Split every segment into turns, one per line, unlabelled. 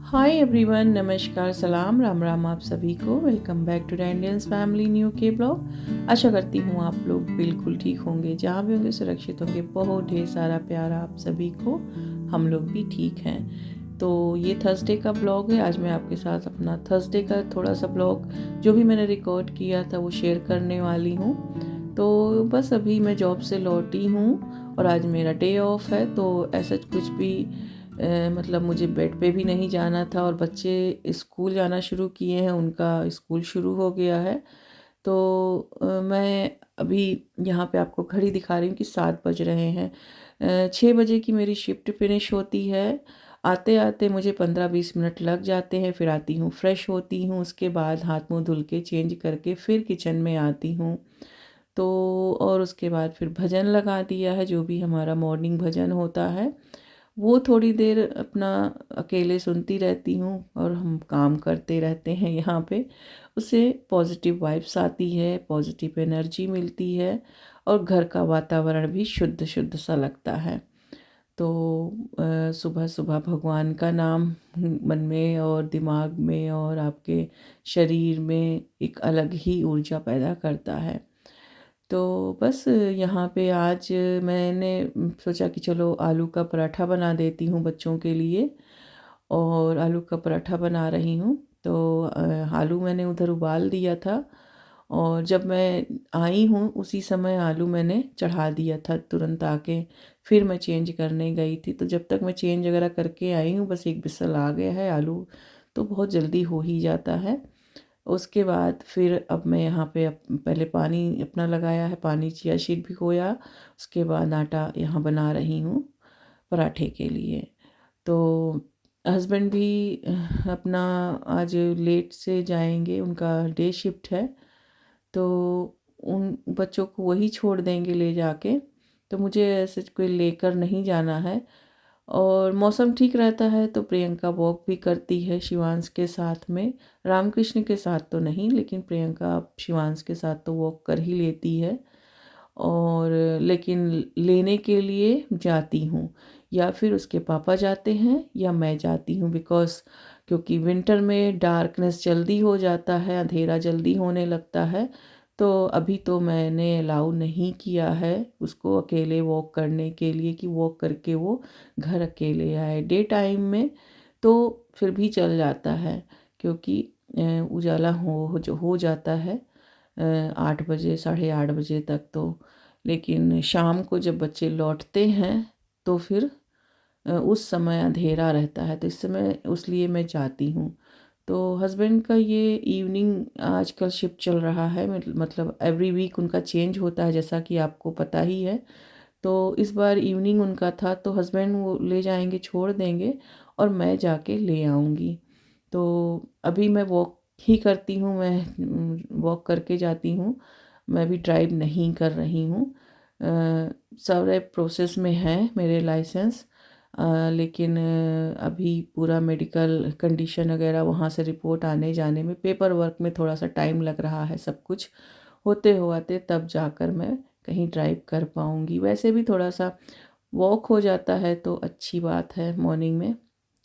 Hi everyone, नमस्कार, सलाम, राम राम आप सभी को। Welcome back to the Indians family new के ब्लॉग। आशा करती हूँ आप लोग बिल्कुल ठीक होंगे, जहाँ भी होंगे सुरक्षित होंगे। बहुत ढेर सारा प्यार आप सभी को। हम लोग भी ठीक हैं। तो ये थर्सडे का ब्लॉग है। आज मैं आपके साथ अपना थर्सडे का थोड़ा सा ब्लॉग जो भी मैंने रिकॉर्ड किया था वो शेयर करने वाली हूँ। तो बस अभी मैं जॉब से लौटी हूँ और आज मेरा डे ऑफ है। तो ऐसा कुछ भी मतलब मुझे बेड पे भी नहीं जाना था और बच्चे स्कूल जाना शुरू किए हैं, उनका स्कूल शुरू हो गया है। तो मैं अभी यहाँ पे आपको घड़ी दिखा रही हूँ कि 7 बज रहे हैं। 6 बजे की मेरी शिफ्ट फिनिश होती है। आते आते मुझे 15-20 मिनट लग जाते हैं। फिर आती हूँ, फ्रेश होती हूँ, उसके बाद हाथ मुँह धुल के चेंज करके फिर किचन में आती हूँ। तो और उसके बाद फिर भजन लगा दिया है, जो भी हमारा मॉर्निंग भजन होता है वो थोड़ी देर अपना अकेले सुनती रहती हूँ और हम काम करते रहते हैं यहाँ पे। उससे पॉजिटिव वाइब्स आती है, पॉजिटिव एनर्जी मिलती है और घर का वातावरण भी शुद्ध शुद्ध सा लगता है। तो सुबह सुबह भगवान का नाम मन में और दिमाग में और आपके शरीर में एक अलग ही ऊर्जा पैदा करता है। तो बस यहाँ पे आज मैंने सोचा कि चलो आलू का पराठा बना देती हूँ बच्चों के लिए। और आलू का पराठा बना रही हूँ। तो आलू मैंने उधर उबाल दिया था और जब मैं आई हूँ उसी समय आलू मैंने चढ़ा दिया था तुरंत आके। फिर मैं चेंज करने गई थी, तो जब तक मैं चेंज वगैरह करके आई हूँ बस एक विसल आ गया है। आलू तो बहुत जल्दी हो ही जाता है। उसके बाद फिर अब मैं यहाँ पे पहले पानी अपना लगाया है, पानी चिया सीड भिगोया। उसके बाद आटा यहाँ बना रही हूँ पराठे के लिए। तो हस्बैंड भी अपना आज लेट से जाएंगे, उनका डे शिफ्ट है। तो उन बच्चों को वही छोड़ देंगे ले जाके। तो मुझे ऐसे कोई लेकर नहीं जाना है। और मौसम ठीक रहता है तो प्रियंका वॉक भी करती है शिवांश के साथ में। रामकृष्ण के साथ तो नहीं, लेकिन प्रियंका शिवांश के साथ तो वॉक कर ही लेती है। और लेकिन लेने के लिए जाती हूँ, या फिर उसके पापा जाते हैं या मैं जाती हूँ। बिकॉज़ क्योंकि विंटर में डार्कनेस जल्दी हो जाता है, अंधेरा जल्दी होने लगता है। तो अभी तो मैंने अलाउ नहीं किया है उसको अकेले वॉक करने के लिए कि वॉक करके वो घर अकेले आए। डे टाइम में तो फिर भी चल जाता है, क्योंकि उजाला हो जाता है 8 बजे, साढ़े 8 बजे तक तो। लेकिन शाम को जब बच्चे लौटते हैं तो फिर उस समय अंधेरा रहता है, तो इस समय उसलिए मैं जाती हूँ। तो हस्बैंड का ये इवनिंग आजकल शिफ्ट चल रहा है, मतलब एवरी वीक उनका चेंज होता है, जैसा कि आपको पता ही है। तो इस बार इवनिंग उनका था, तो हस्बैंड वो ले जाएंगे, छोड़ देंगे और मैं जाके ले आऊँगी। तो अभी मैं वॉक ही करती हूँ, मैं वॉक करके जाती हूँ। मैं भी ड्राइव नहीं कर रही हूँ। सारे प्रोसेस में है मेरे लाइसेंस। लेकिन अभी पूरा मेडिकल कंडीशन वगैरह वहाँ से रिपोर्ट आने जाने में, पेपर वर्क में थोड़ा सा टाइम लग रहा है। सब कुछ होते होते तब जाकर मैं कहीं ड्राइव कर पाऊँगी। वैसे भी थोड़ा सा वॉक हो जाता है तो अच्छी बात है, मॉर्निंग में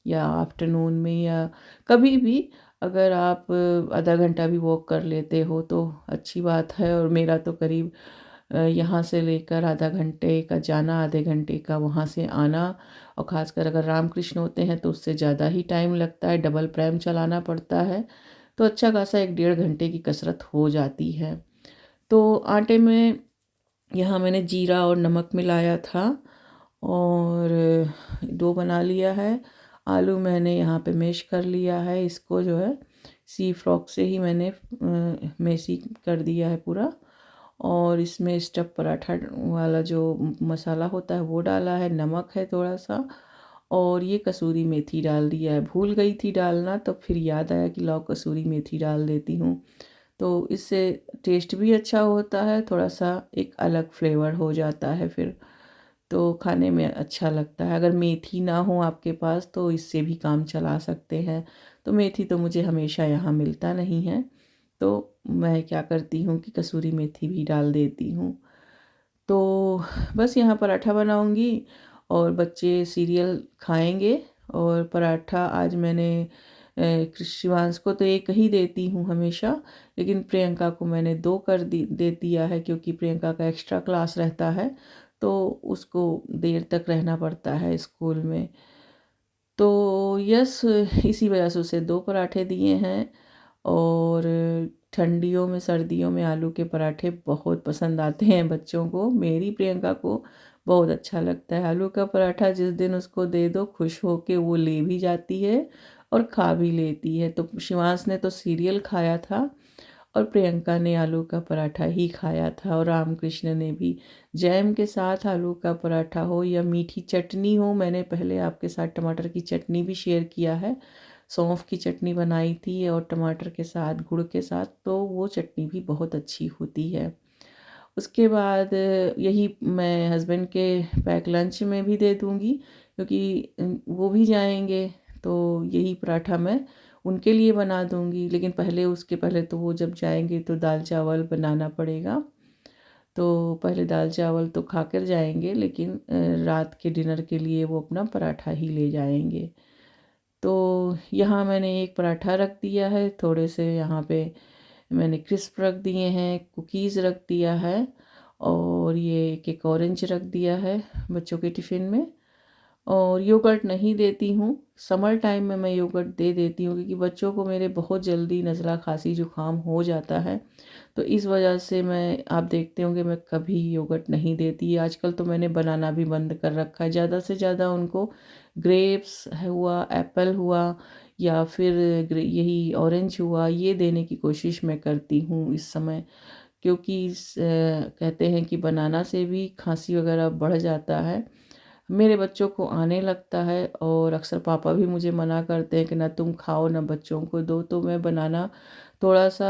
या आफ्टरनून में या कभी भी। अगर आप आधा घंटा भी वॉक कर लेते हो तो अच्छी बात है। और मेरा तो करीब यहाँ से लेकर आधा घंटे का जाना, आधे घंटे का वहाँ से आना। और ख़ासकर अगर रामकृष्ण होते हैं तो उससे ज़्यादा ही टाइम लगता है, डबल प्रैम चलाना पड़ता है। तो अच्छा खासा 1-1.5 घंटे की कसरत हो जाती है। तो आटे में यहाँ मैंने जीरा और नमक मिलाया था और डो बना लिया है। आलू मैंने यहाँ पे मैश कर लिया है, इसको जो है सी फ्रॉक से ही मैंने मैसी कर दिया है पूरा। और इसमें स्टफ पराठा वाला जो मसाला होता है वो डाला है, नमक है थोड़ा सा, और ये कसूरी मेथी डाल दिया है। भूल गई थी डालना, तो फिर याद आया कि लाओ कसूरी मेथी डाल देती हूँ। तो इससे टेस्ट भी अच्छा होता है, थोड़ा सा एक अलग फ्लेवर हो जाता है फिर, तो खाने में अच्छा लगता है। अगर मेथी ना हो आपके पास तो इससे भी काम चला सकते हैं। तो मेथी तो मुझे हमेशा यहाँ मिलता नहीं है, तो मैं क्या करती हूँ कि कसूरी मेथी भी डाल देती हूँ। तो बस यहाँ पराठा बनाऊँगी और बच्चे सीरियल खाएंगे और पराठा आज मैंने शिवांश को तो एक ही देती हूँ हमेशा, लेकिन प्रियंका को मैंने 2 कर दे दिया है, क्योंकि प्रियंका का एक्स्ट्रा क्लास रहता है तो उसको देर तक रहना पड़ता है स्कूल में। तो यस, इसी वजह से उसे 2 पराठे दिए हैं। और ठंडियों में सर्दियों में आलू के पराठे बहुत पसंद आते हैं बच्चों को। मेरी प्रियंका को बहुत अच्छा लगता है आलू का पराठा। जिस दिन उसको दे दो खुश होके वो ले भी जाती है और खा भी लेती है। तो शिवांश ने तो सीरियल खाया था और प्रियंका ने आलू का पराठा ही खाया था। और रामकृष्ण ने भी। जैम के साथ आलू का पराठा हो या मीठी चटनी हो, मैंने पहले आपके साथ टमाटर की चटनी भी शेयर किया है। सौंफ की चटनी बनाई थी और टमाटर के साथ गुड़ के साथ, तो वो चटनी भी बहुत अच्छी होती है। उसके बाद यही मैं हस्बैंड के पैक लंच में भी दे दूँगी, क्योंकि वो भी जाएंगे तो यही पराठा मैं उनके लिए बना दूँगी। लेकिन उसके पहले तो वो जब जाएंगे तो दाल चावल बनाना पड़ेगा। तो पहले दाल चावल तो खाकर जाएंगे, लेकिन रात के डिनर के लिए वो अपना पराठा ही ले जाएंगे। तो यहाँ मैंने एक पराठा रख दिया है, थोड़े से यहाँ पे मैंने क्रिस्प रख दिए हैं, कुकीज़ रख दिया है और ये एक ऑरेंज रख दिया है बच्चों के टिफ़िन में। और योगर्ट नहीं देती हूँ, समर टाइम में मैं योगर्ट दे देती हूँ, क्योंकि बच्चों को मेरे बहुत जल्दी नज़ला खांसी जुकाम हो जाता है। तो इस वजह से आप देखते होंगे मैं कभी योगर्ट नहीं देती। आजकल तो मैंने बनाना भी बंद कर रखा है। ज़्यादा से ज़्यादा उनको ग्रेप्स हुआ, एप्पल हुआ या फिर यही ऑरेंज हुआ, ये देने की कोशिश मैं करती हूँ इस समय। क्योंकि कहते हैं कि बनाना से भी खांसी वगैरह बढ़ जाता है। मेरे बच्चों को आने लगता है और अक्सर पापा भी मुझे मना करते हैं कि ना तुम खाओ ना बच्चों को दो। तो मैं बनाना थोड़ा सा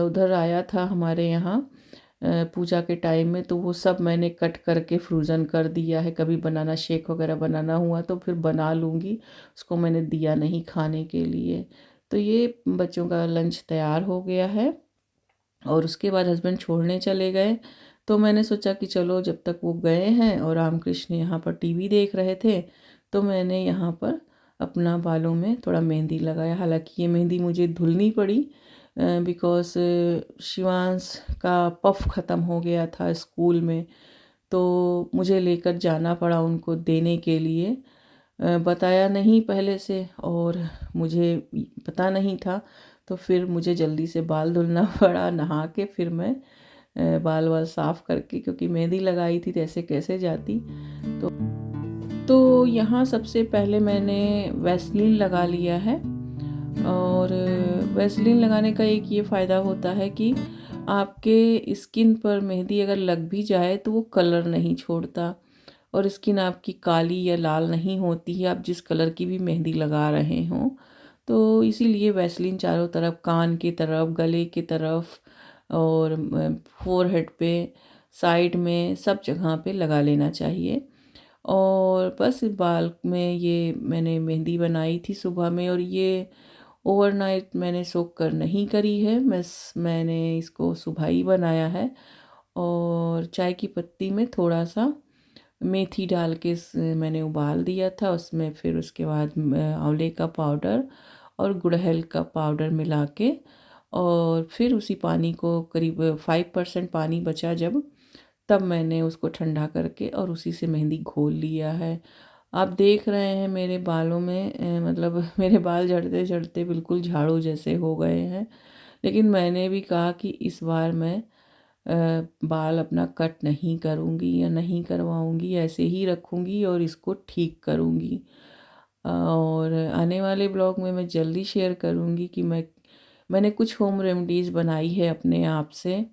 उधर आया था हमारे यहाँ पूजा के टाइम में, तो वो सब मैंने कट करके फ्रोज़न कर दिया है। कभी बनाना शेक वगैरह बनाना हुआ तो फिर बना लूँगी, उसको मैंने दिया नहीं खाने के लिए। तो ये बच्चों का लंच तैयार हो गया है और उसके बाद हस्बैंड छोड़ने चले गए। तो मैंने सोचा कि चलो जब तक वो गए हैं और रामकृष्ण यहाँ पर टीवी देख रहे थे, तो मैंने यहाँ पर अपना बालों में थोड़ा मेहंदी लगाया। हालांकि ये मेहंदी मुझे धुलनी पड़ी बिकॉज़ शिवांश का पफ ख़त्म हो गया था स्कूल में, तो मुझे लेकर जाना पड़ा उनको देने के लिए। बताया नहीं पहले से और मुझे पता नहीं था, तो फिर मुझे जल्दी से बाल धुलना पड़ा। नहा के फिर मैं बाल वाल साफ़ करके, क्योंकि मेहंदी लगाई थी तो ऐसे कैसे जाती। तो यहाँ सबसे पहले मैंने वैसलीन लगा लिया है। और वैसलीन लगाने का एक ये फ़ायदा होता है कि आपके स्किन पर मेहंदी अगर लग भी जाए तो वो कलर नहीं छोड़ता और स्किन आपकी काली या लाल नहीं होती है, आप जिस कलर की भी मेहंदी लगा रहे हों। तो इसीलिए वैसलीन चारों तरफ, कान की तरफ, गले की तरफ और फोरहेड पे, साइड में, सब जगह पे लगा लेना चाहिए। और बस बाल में ये मैंने मेहंदी बनाई थी सुबह में, और ये ओवरनाइट मैंने सोक कर नहीं करी है। मैंने इसको सुबह ही बनाया है। और चाय की पत्ती में थोड़ा सा मेथी डाल के मैंने उबाल दिया था। उसमें फिर उसके बाद आंवले का पाउडर और गुड़हल का पाउडर मिला के, और फिर उसी पानी को करीब 5% पानी बचा जब, तब मैंने उसको ठंडा करके और उसी से मेहंदी घोल लिया है। आप देख रहे हैं मेरे बालों में मतलब मेरे बाल झड़ते झड़ते बिल्कुल झाड़ू जैसे हो गए हैं। लेकिन मैंने भी कहा कि इस बार मैं बाल अपना कट नहीं करूँगी या नहीं करवाऊँगी, ऐसे ही रखूँगी और इसको ठीक करूँगी। और आने वाले ब्लॉग में मैं जल्दी शेयर करूँगी कि मैंने कुछ होम रेमेडीज़ बनाई है अपने आप से।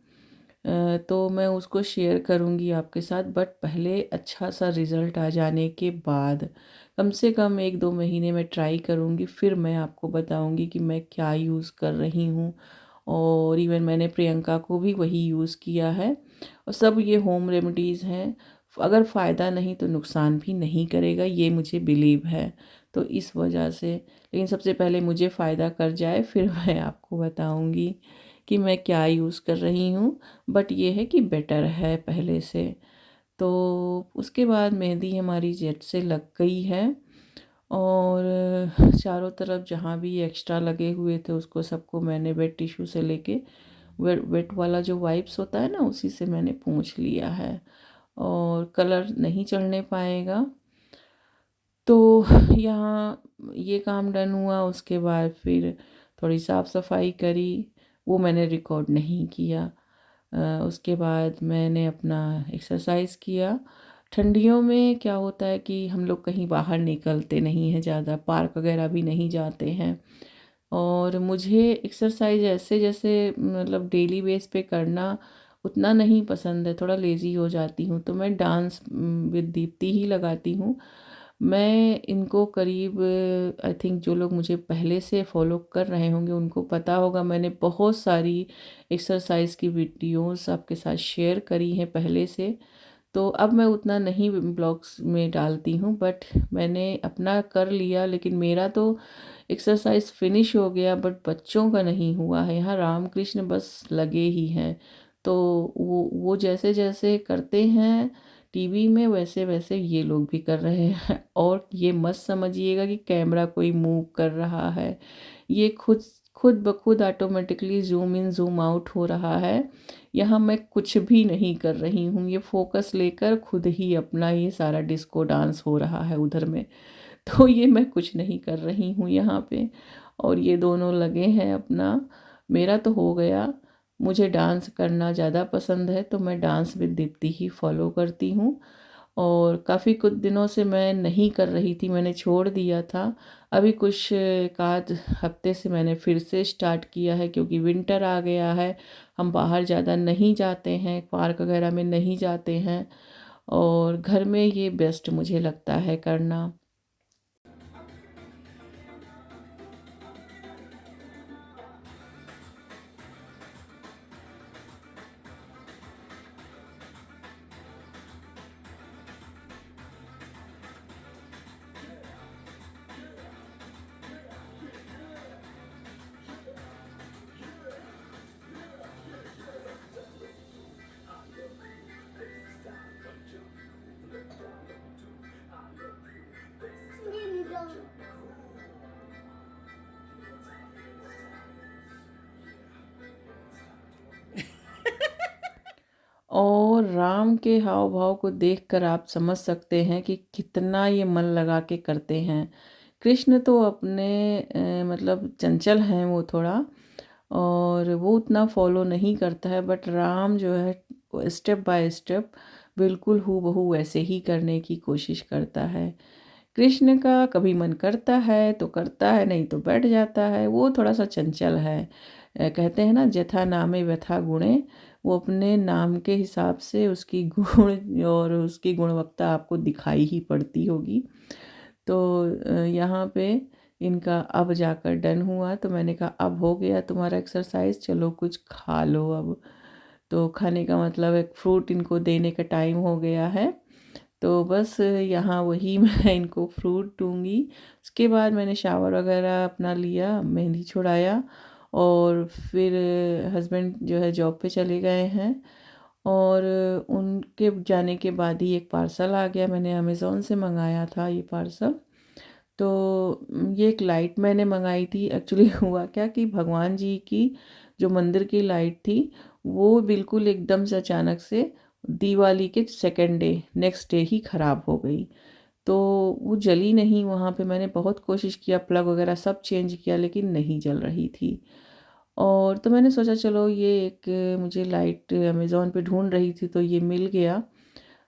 तो मैं उसको शेयर करूँगी आपके साथ, बट पहले अच्छा सा रिज़ल्ट आ जाने के बाद, कम से कम 1-2 महीने में ट्राई करूँगी, फिर मैं आपको बताऊँगी कि मैं क्या यूज़ कर रही हूँ। और इवन मैंने प्रियंका को भी वही यूज़ किया है। और सब ये होम रेमेडीज़ हैं, अगर फ़ायदा नहीं तो नुकसान भी नहीं करेगा, ये मुझे बिलीव है। तो इस वजह से, लेकिन सबसे पहले मुझे फ़ायदा कर जाए फिर मैं आपको बताऊँगी कि मैं क्या यूज़ कर रही हूँ। बट ये है कि बेटर है पहले से। तो उसके बाद मेहंदी हमारी जेट से लग गई है और चारों तरफ जहाँ भी एक्स्ट्रा लगे हुए थे उसको सबको मैंने वेट टिश्यू से लेके वेट वेट वाला जो वाइप्स होता है ना उसी से मैंने पोंछ लिया है। और कलर नहीं चढ़ने पाएगा। तो यहाँ ये काम डन हुआ, उसके बाद फिर थोड़ी साफ़ सफाई करी, वो मैंने रिकॉर्ड नहीं किया। उसके बाद मैंने अपना एक्सरसाइज किया। ठंडियों में क्या होता है कि हम लोग कहीं बाहर निकलते नहीं हैं ज़्यादा, पार्क वगैरह भी नहीं जाते हैं। और मुझे एक्सरसाइज ऐसे जैसे मतलब डेली बेस पे करना उतना नहीं पसंद है, थोड़ा लेज़ी हो जाती हूँ। तो मैं डांस विद दीप्ति ही लगाती हूँ। मैं इनको करीब आई थिंक जो लोग मुझे पहले से फॉलो कर रहे होंगे उनको पता होगा, मैंने बहुत सारी एक्सरसाइज की वीडियोस आपके साथ शेयर करी हैं पहले से। तो अब मैं उतना नहीं ब्लॉग्स में डालती हूँ, बट मैंने अपना कर लिया। लेकिन मेरा तो एक्सरसाइज फिनिश हो गया, बट बच्चों का नहीं हुआ है। यहाँ रामकृष्ण बस लगे ही हैं। तो वो जैसे जैसे करते हैं टीवी में वैसे वैसे ये लोग भी कर रहे हैं। और ये मत समझिएगा कि कैमरा कोई मूव कर रहा है, ये खुद खुद ब खुद automatically zoom in zoom out हो रहा है। यहाँ मैं कुछ भी नहीं कर रही हूँ, ये फोकस लेकर खुद ही अपना ये सारा डिस्को डांस हो रहा है उधर में। तो ये मैं कुछ नहीं कर रही हूँ यहाँ पे। और ये दोनों लगे हैं अपना। मेरा तो हो गया। मुझे डांस करना ज़्यादा पसंद है तो मैं dance with Deepti he follow करती हूँ। और काफ़ी कुछ दिनों से मैं नहीं कर रही थी, मैंने छोड़ दिया था। अभी कुछ एक आध हफ्ते से मैंने फिर से स्टार्ट किया है, क्योंकि विंटर आ गया है। हम बाहर ज़्यादा नहीं जाते हैं, पार्क वगैरह में नहीं जाते हैं। और घर में ये बेस्ट मुझे लगता है करना। और राम के हाव भाव को देखकर आप समझ सकते हैं कि कितना ये मन लगा के करते हैं। कृष्ण तो अपने मतलब चंचल हैं वो थोड़ा, और वो उतना फॉलो नहीं करता है। बट राम जो है स्टेप बाय स्टेप बिल्कुल हूबहू वैसे ही करने की कोशिश करता है। कृष्ण का कभी मन करता है तो करता है, नहीं तो बैठ जाता है। वो थोड़ा सा चंचल है। कहते हैं ना जथा नामे व्यथा गुणे। वो अपने नाम के हिसाब से उसकी गुण और उसकी गुणवत्ता आपको दिखाई ही पड़ती होगी। तो यहाँ पे इनका अब जाकर डन हुआ, तो मैंने कहा अब हो गया तुम्हारा एक्सरसाइज, चलो कुछ खा लो अब। तो खाने का मतलब एक फ्रूट इनको देने का टाइम हो गया है। तो बस यहाँ वही मैं इनको फ्रूट दूँगी। उसके बाद मैंने शावर वगैरह अपना लिया, मेहंदी छुड़ाया। और फिर हस्बैंड जो है जॉब पे चले गए हैं। और उनके जाने के बाद ही एक पार्सल आ गया, मैंने अमेज़ॉन से मंगाया था ये पार्सल। तो ये एक लाइट मैंने मंगाई थी। एक्चुअली हुआ क्या कि भगवान जी की जो मंदिर की लाइट थी वो बिल्कुल एकदम से अचानक से दिवाली के सेकेंड डे नेक्स्ट डे ही ख़राब हो गई। तो वो जली नहीं। वहाँ पे मैंने बहुत कोशिश किया, प्लग वगैरह सब चेंज किया, लेकिन नहीं जल रही थी। और तो मैंने सोचा चलो ये एक मुझे लाइट अमेज़ॉन पे ढूंढ रही थी तो ये मिल गया।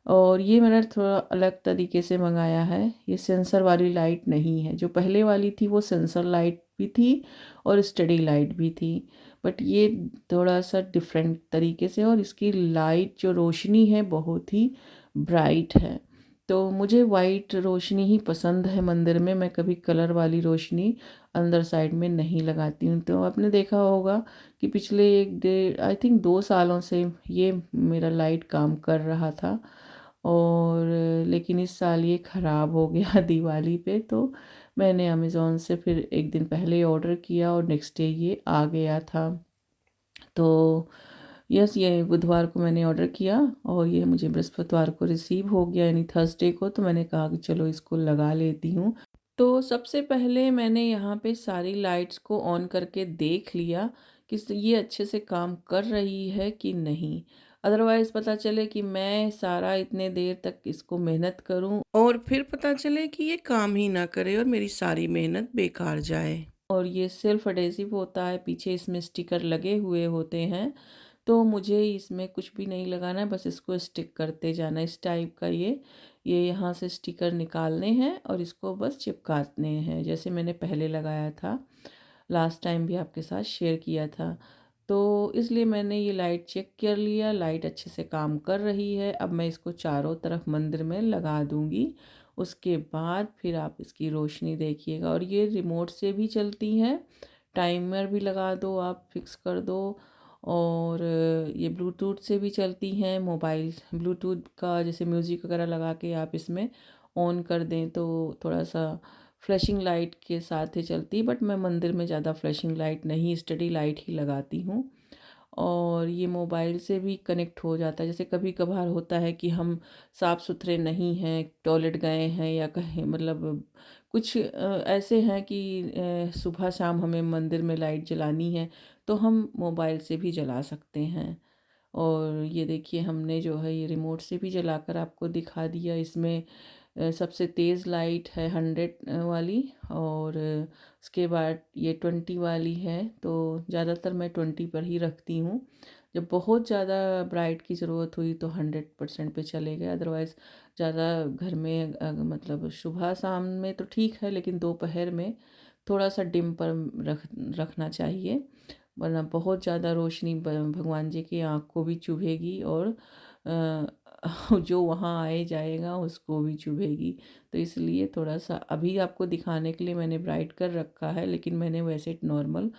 और ये मैंने थोड़ा अलग तरीके से मंगाया है। ये सेंसर वाली लाइट नहीं है, जो पहले वाली थी वो सेंसर लाइट भी थी और स्टडी लाइट भी थी। बट ये थोड़ा सा डिफरेंट तरीके से, और इसकी लाइट जो रोशनी है बहुत ही ब्राइट है। तो मुझे वाइट रोशनी ही पसंद है मंदिर में। मैं कभी कलर वाली रोशनी अंदर साइड में नहीं लगाती हूँ। तो आपने देखा होगा कि पिछले एक डेढ़ आई थिंक 2 सालों से ये मेरा लाइट काम कर रहा था। और लेकिन इस साल ये ख़राब हो गया दिवाली पे। तो मैंने अमेज़ॉन से फिर एक दिन पहले ऑर्डर किया और नेक्स्ट डे ये आ गया था। तो यस, ये बुधवार को मैंने ऑर्डर किया और ये मुझे बृहस्पतिवार को रिसीव हो गया, यानी थर्सडे को। तो मैंने कहा कि चलो इसको लगा लेती हूँ। तो सबसे पहले मैंने यहाँ पे सारी लाइट्स को ऑन करके देख लिया कि ये अच्छे से काम कर रही है कि नहीं। अदरवाइज़ पता चले कि मैं सारा इतने देर तक इसको मेहनत करूँ और फिर पता चले कि ये काम ही ना करे और मेरी सारी मेहनत बेकार जाए। और ये सेल्फ एडेसिव होता है, पीछे इसमें स्टिकर लगे हुए होते हैं, तो मुझे इसमें कुछ भी नहीं लगाना है, बस इसको स्टिक करते जाना है। इस टाइप का ये यहाँ से स्टिकर निकालने हैं और इसको बस चिपकाने हैं, जैसे मैंने पहले लगाया था, लास्ट टाइम भी आपके साथ शेयर किया था। तो इसलिए मैंने ये लाइट चेक कर लिया, लाइट अच्छे से काम कर रही है। अब मैं इसको चारों तरफ मंदिर में लगा दूँगी। उसके बाद फिर आप इसकी रोशनी देखिएगा, और ये रिमोट से भी चलती हैं, टाइमर भी लगा दो, आप फिक्स कर दो। और ये ब्लूटूथ से भी चलती हैं, मोबाइल ब्लूटूथ का जैसे म्यूज़िक वगैरह लगा के आप इसमें ऑन कर दें तो थोड़ा सा फ्लैशिंग लाइट के साथ ही चलती है, बट मैं मंदिर में ज़्यादा फ्लैशिंग लाइट नहीं, स्टडी लाइट ही लगाती हूँ। और ये मोबाइल से भी कनेक्ट हो जाता है, जैसे कभी कभार होता है कि हम साफ़ सुथरे नहीं हैं, टॉयलेट गए हैं या कहीं मतलब कुछ ऐसे हैं कि सुबह शाम हमें मंदिर में लाइट जलानी है, तो हम मोबाइल से भी जला सकते हैं। और ये देखिए हमने जो है ये रिमोट से भी जलाकर आपको दिखा दिया। इसमें सबसे तेज़ लाइट है 100 वाली, और उसके बाद ये 20 वाली है, तो ज़्यादातर मैं 20 पर ही रखती हूँ। जब बहुत ज़्यादा ब्राइट की ज़रूरत हुई तो 100% पे चले गए, अदरवाइज़ ज़्यादा घर में मतलब सुबह शाम में तो ठीक है, लेकिन दोपहर में थोड़ा सा डिम पर रखना चाहिए, वरना बहुत ज़्यादा रोशनी भगवान जी की आँख को भी चुभेगी, और जो वहाँ आए जाएगा उसको भी चुभेगी। तो इसलिए थोड़ा सा अभी आपको दिखाने के लिए मैंने ब्राइट कर रखा है, लेकिन मैंने वैसे नॉर्मल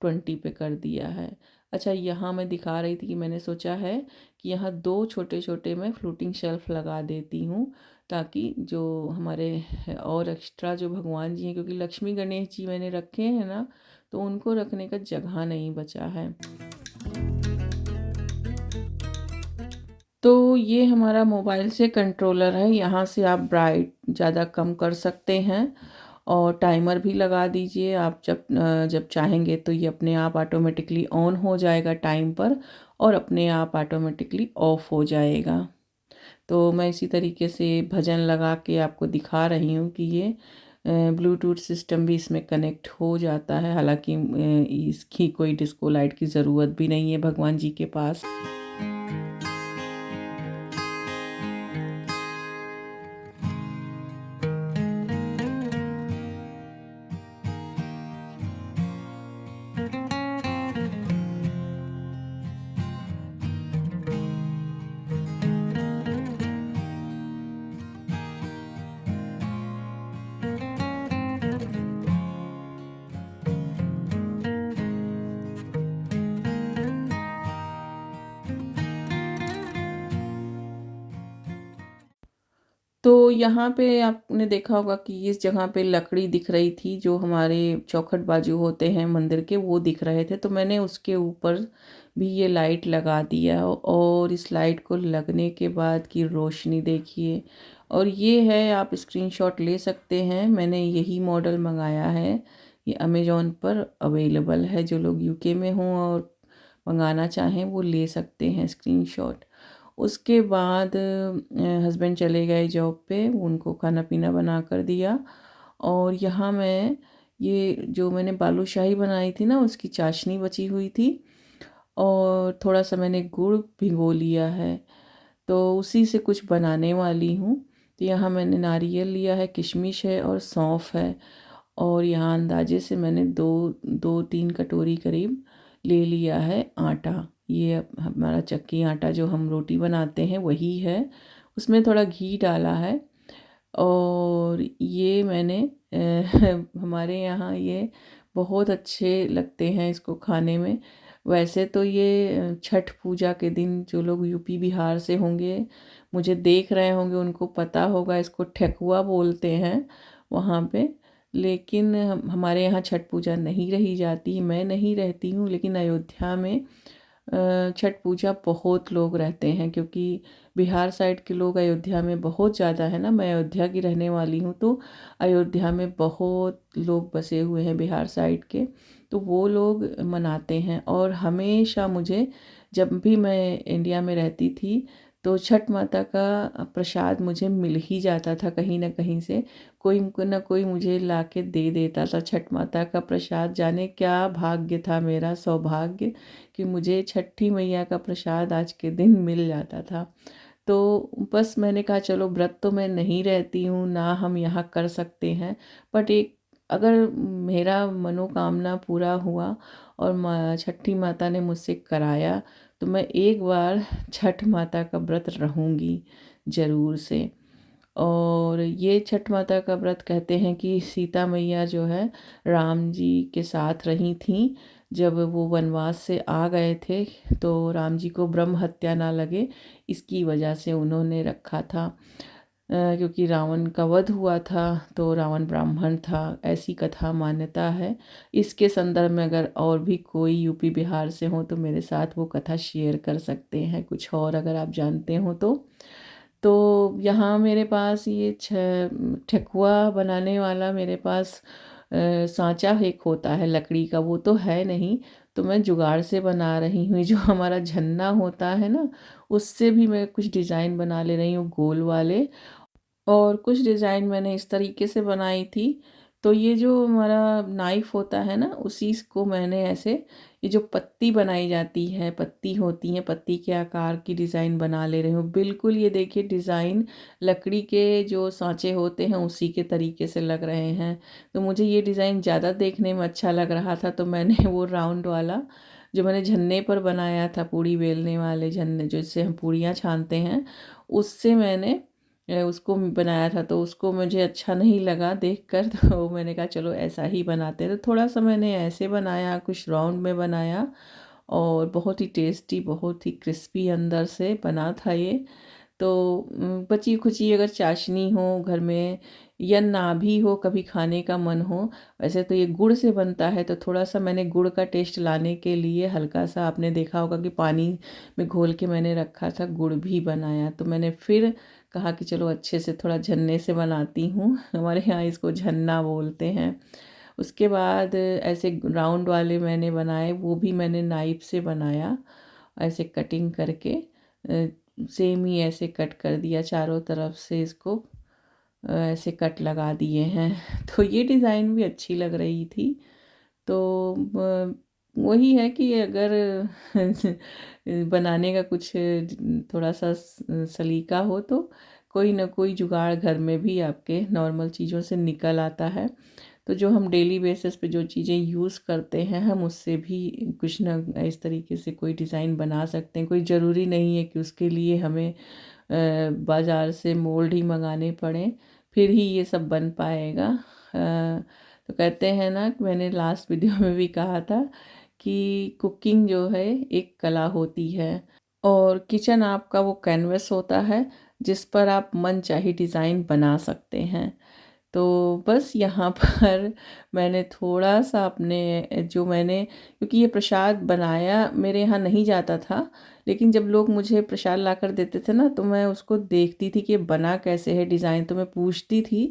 20 पे कर दिया है। अच्छा, यहाँ मैं दिखा रही थी कि मैंने सोचा है कि यहाँ दो छोटे छोटे मैं फ्लोटिंग शेल्फ लगा देती हूँ, ताकि जो हमारे और एक्स्ट्रा जो भगवान जी हैं, क्योंकि लक्ष्मी गणेश जी मैंने रखे हैं ना, तो उनको रखने का जगह नहीं बचा है। तो ये हमारा मोबाइल से कंट्रोलर है, यहाँ से आप ब्राइट ज़्यादा कम कर सकते हैं, और टाइमर भी लगा दीजिए आप, जब चाहेंगे तो ये अपने आप ऑटोमेटिकली ऑन हो जाएगा टाइम पर, और अपने आप ऑटोमेटिकली ऑफ हो जाएगा। तो मैं इसी तरीके से भजन लगा के आपको दिखा रही हूँ कि ये ब्लूटूथ सिस्टम भी इसमें कनेक्ट हो जाता है, हालांकि इसकी कोई डिस्को लाइट की ज़रूरत भी नहीं है भगवान जी के पास। तो यहाँ पे आपने देखा होगा कि इस जगह पे लकड़ी दिख रही थी, जो हमारे चौखट बाजू होते हैं मंदिर के, वो दिख रहे थे, तो मैंने उसके ऊपर भी ये लाइट लगा दिया, और इस लाइट को लगने के बाद की रोशनी देखिए। और ये है, आप स्क्रीनशॉट ले सकते हैं, मैंने यही मॉडल मंगाया है, ये अमेज़ॉन पर अवेलेबल है, जो लोग यूके में हों और मंगाना चाहें वो ले सकते हैं स्क्रीनशॉट। उसके बाद हस्बैंड चले गए जॉब पे, उनको खाना पीना बना कर दिया, और यहाँ मैं ये जो मैंने बालूशाही बनाई थी ना, उसकी चाशनी बची हुई थी, और थोड़ा सा मैंने गुड़ भिगो लिया है, तो उसी से कुछ बनाने वाली हूँ। तो यहाँ मैंने नारियल लिया है, किशमिश है और सौंफ है, और यहाँ अंदाजे से मैंने दो दो तीन कटोरी करीब ले लिया है आटा। ये हमारा चक्की आटा जो हम रोटी बनाते हैं वही है, उसमें थोड़ा घी डाला है। और ये मैंने हमारे यहाँ ये बहुत अच्छे लगते हैं इसको खाने में। वैसे तो ये छठ पूजा के दिन जो लोग यूपी बिहार से होंगे, मुझे देख रहे होंगे, उनको पता होगा, इसको ठेकुआ बोलते हैं वहाँ पे। लेकिन हमारे यहाँ छठ पूजा नहीं रही जाती, मैं नहीं रहती हूँ, लेकिन अयोध्या में छठ पूजा बहुत लोग रहते हैं, क्योंकि बिहार साइड के लोग अयोध्या में बहुत ज़्यादा है ना। मैं अयोध्या की रहने वाली हूँ, तो अयोध्या में बहुत लोग बसे हुए हैं बिहार साइड के, तो वो लोग मनाते हैं। और हमेशा मुझे, जब भी मैं इंडिया में रहती थी, तो छठ माता का प्रसाद मुझे मिल ही जाता था कहीं ना कहीं से। कोई ना कोई मुझे ला के दे देता था छठ माता का प्रसाद। जाने क्या भाग्य था मेरा, सौभाग्य, कि मुझे छठी मैया का प्रसाद आज के दिन मिल जाता था। तो बस मैंने कहा चलो, व्रत तो मैं नहीं रहती हूँ ना, हम यहाँ कर सकते हैं, बट एक अगर मेरा मनोकामना पूरा हुआ और छठी माता ने मुझसे कराया, तो मैं एक बार छठ माता का व्रत रहूँगी ज़रूर से। और ये छठ माता का व्रत कहते हैं कि सीता मैया जो है राम जी के साथ रही थीं। जब वो वनवास से आ गए थे, तो राम जी को ब्रह्म हत्या ना लगे, इसकी वजह से उन्होंने रखा था। क्योंकि रावण का वध हुआ था, तो रावण ब्राह्मण था, ऐसी कथा मान्यता है। इसके संदर्भ में अगर और भी कोई यूपी बिहार से हो तो मेरे साथ वो कथा शेयर कर सकते हैं, कुछ और अगर आप जानते हो तो। यहाँ मेरे पास ये ठेकुआ बनाने वाला मेरे पास सांचा एक होता है लकड़ी का, वो तो है नहीं, तो मैं जुगाड़ से बना रही हूँ। जो हमारा झन्ना होता है ना, उससे भी मैं कुछ डिज़ाइन बना ले रही हूँ गोल वाले। और कुछ डिज़ाइन मैंने इस तरीके से बनाई थी। तो ये जो हमारा नाइफ़ होता है ना, उसी को मैंने ऐसे, ये जो पत्ती बनाई जाती है, पत्ती होती है, पत्ती के आकार की डिज़ाइन बना ले रही हूँ। बिल्कुल ये देखिए डिज़ाइन लकड़ी के जो सांचे होते हैं उसी के तरीके से लग रहे हैं। तो मुझे ये डिज़ाइन ज़्यादा देखने में अच्छा लग रहा था, तो मैंने वो राउंड वाला जो मैंने झन्ने पर बनाया था, पूड़ी बेलने वाले झन्ने जिससे हम पूड़ियाँ छानते हैं, उससे मैंने उसको बनाया था। तो उसको मुझे अच्छा नहीं लगा देखकर, तो मैंने कहा चलो ऐसा ही बनाते हैं। तो थोड़ा-सा मैंने ऐसे बनाया, कुछ राउंड में बनाया, और बहुत ही टेस्टी, बहुत ही क्रिस्पी अंदर से बना था ये। तो बची-खुची अगर चाशनी हो घर में, या ना भी हो, कभी खाने का मन हो, वैसे तो ये गुड़ से बनता है, तो थोड़ा-सा मैंने गुड़ का टेस्ट लाने के लिए हल्का-सा, आपने देखा होगा कि पानी में घोल के मैंने रखा था, गुड़ भी बनाया। तो मैंने फिर कहा कि चलो अच्छे से थोड़ा झन्ने से बनाती हूँ। हमारे यहाँ इसको झन्ना बोलते हैं। उसके बाद ऐसे राउंड वाले मैंने बनाए, वो भी मैंने नाइफ़ से बनाया, ऐसे कटिंग करके सेम ही ऐसे कट कर दिया चारों तरफ से, इसको ऐसे कट लगा दिए हैं। तो ये डिज़ाइन भी अच्छी लग रही थी। तो वही है कि अगर बनाने का कुछ थोड़ा सा सलीका हो, तो कोई ना कोई जुगाड़ घर में भी आपके नॉर्मल चीज़ों से निकल आता है। तो जो हम डेली बेसिस पे जो चीज़ें यूज़ करते हैं, हम उससे भी कुछ ना इस तरीके से कोई डिज़ाइन बना सकते हैं। कोई ज़रूरी नहीं है कि उसके लिए हमें बाज़ार से मोल्ड ही मंगाने पड़ें, फिर ही ये सब बन पाएगा। तो कहते हैं ना, मैंने लास्ट वीडियो में भी कहा था कि कुकिंग जो है एक कला होती है, और किचन आपका वो कैनवस होता है जिस पर आप मनचाही डिज़ाइन बना सकते हैं। तो बस यहाँ पर मैंने थोड़ा-सा अपने जो मैंने, क्योंकि ये प्रसाद बनाया मेरे यहाँ नहीं जाता था, लेकिन जब लोग मुझे प्रसाद लाकर देते थे ना, तो मैं उसको देखती थी कि ये बना कैसे है डिज़ाइन, तो मैं पूछती थी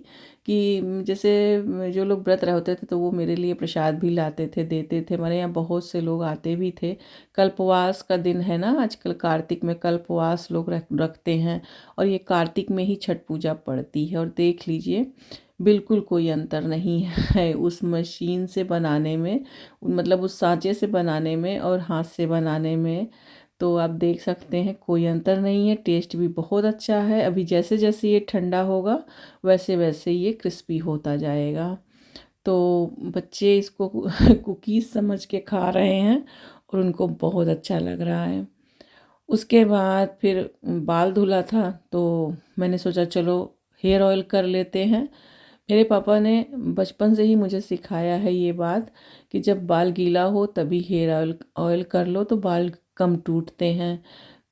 कि जैसे जो लोग व्रत रहे होते थे, तो वो मेरे लिए प्रसाद भी लाते थे, देते थे। हमारे यहाँ बहुत से लोग आते भी थे। कल्पवास का दिन है ना, आजकल कार्तिक में कल्पवास लोग रखते हैं, और ये कार्तिक में ही छठ पूजा पड़ती है। और देख लीजिए, बिल्कुल कोई अंतर नहीं है उस मशीन से बनाने में, मतलब उस सांचे से बनाने में और हाथ से बनाने में। तो आप देख सकते हैं कोई अंतर नहीं है, टेस्ट भी बहुत अच्छा है। अभी जैसे जैसे ये ठंडा होगा, वैसे वैसे ये क्रिस्पी होता जाएगा। तो बच्चे इसको कुकीज़ समझ के खा रहे हैं, और उनको बहुत अच्छा लग रहा है। उसके बाद फिर बाल धुला था, तो मैंने सोचा चलो हेयर ऑयल कर लेते हैं। मेरे पापा ने बचपन से ही मुझे सिखाया है ये बात, कि जब बाल गीला हो तभी हेयर ऑयल ऑयल कर लो, तो बाल कम टूटते हैं।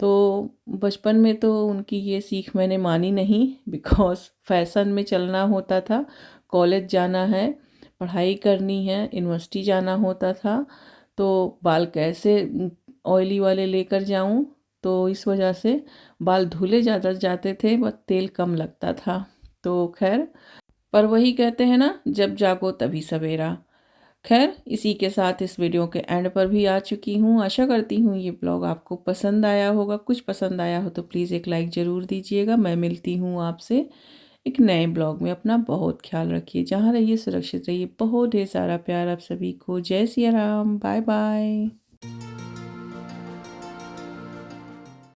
तो बचपन में तो उनकी ये सीख मैंने मानी नहीं, बिकॉज़ फैशन में चलना होता था, कॉलेज जाना है, पढ़ाई करनी है, यूनिवर्सिटी जाना होता था, तो बाल कैसे ऑयली वाले लेकर जाऊं, तो इस वजह से बाल धुले ज़्यादा जाते थे व तेल कम लगता था। तो खैर, पर वही कहते हैं ना, जब जागो तभी सवेरा। खैर, इसी के साथ इस वीडियो के एंड पर भी आ चुकी हूँ। आशा करती हूँ ये ब्लॉग आपको पसंद आया होगा। कुछ पसंद आया हो तो प्लीज़ एक लाइक ज़रूर दीजिएगा। मैं मिलती हूँ आपसे एक नए ब्लॉग में। अपना बहुत ख्याल रखिए, जहाँ रहिए सुरक्षित रहिए। बहुत ढेर सारा प्यार आप सभी को। जय सिया राम। Bye bye.